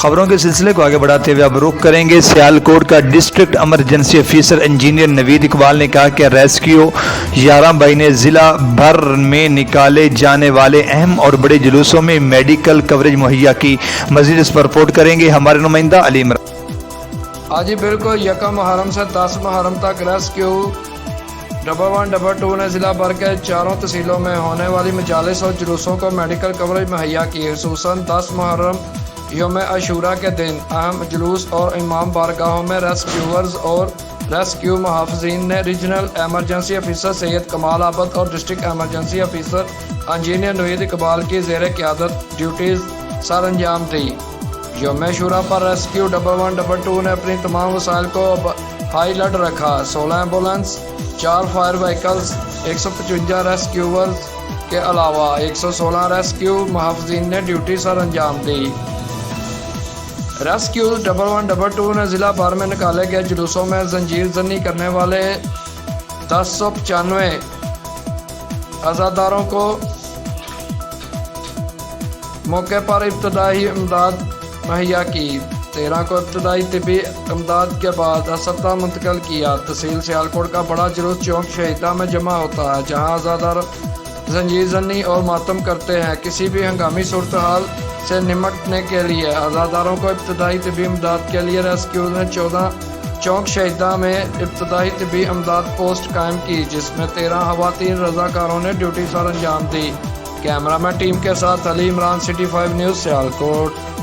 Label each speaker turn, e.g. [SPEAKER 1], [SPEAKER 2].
[SPEAKER 1] خبروں کے سلسلے کو آگے بڑھاتے ہوئے اب رخ کریں گے سیالکوٹ کا ڈسٹرکٹ ایمرجنسی آفیسر انجینئر نوید اقبال نے کہا کہ ریسکیو 11 مئی نے ضلع بھر میں نکالے جانے والے اہم اور بڑے جلوسوں میں میڈیکل کوریج مہیا کی۔ مزید اس پر رپورٹ کریں گے ہمارے نمائندہ علی عمران۔
[SPEAKER 2] آج ہی بالکل 1 محرم سے 10 محرم تک ریسکیو 1122 نے ضلع بھر کے 4 تحصیلوں میں ہونے والی مجالس اور جلوسوں کو میڈیکل کوریج مہیا کی۔ خصوصاً 10 محرم یوم عاشورہ کے دن اہم جلوس اور امام بارگاہوں میں ریسکیورز اور ریسکیو محافظین نے ریجنل ایمرجنسی آفیسر سید کمال عابد اور ڈسٹرکٹ ایمرجنسی آفیسر انجینئر نوید اقبال کی زیر قیادت ڈیوٹیز سر انجام دی۔ یوم عاشورہ پر ریسکیو 1122 نے اپنی تمام وسائل کو ہائی الرٹ رکھا۔ 16 ایمبولینس، 4 فائر وہیکلز، 155 ریسکیورز کے علاوہ 116 ریسکیو محافظین نے ڈیوٹی سر انجام دی۔ ریسکیو 1122 نے ضلع بھر میں نکالے گئے جلوسوں میں زنجیر زنی کرنے والے 1095 عزاداروں کو موقع پر ابتدائی امداد مہیا کی۔ 13 کو ابتدائی طبی امداد کے بعد اسپتال منتقل کیا۔ تحصیل سیالکوٹ کا بڑا جلوس چوک شہیدہ میں جمع ہوتا ہے، جہاں عزادار زنجیر زنی اور ماتم کرتے ہیں۔ کسی بھی ہنگامی صورتحال سے نمٹنے کے لیے عزاداروں کو ابتدائی طبی امداد کے لیے ریسکیو نے 14 چوک شہیدہ میں ابتدائی طبی امداد پوسٹ قائم کی، جس میں 13 خواتین رضاکاروں نے ڈیوٹی سر انجام دی۔ کیمرہ مین ٹیم کے ساتھ علی عمران، سٹی 5 نیوز، سیالکوٹ۔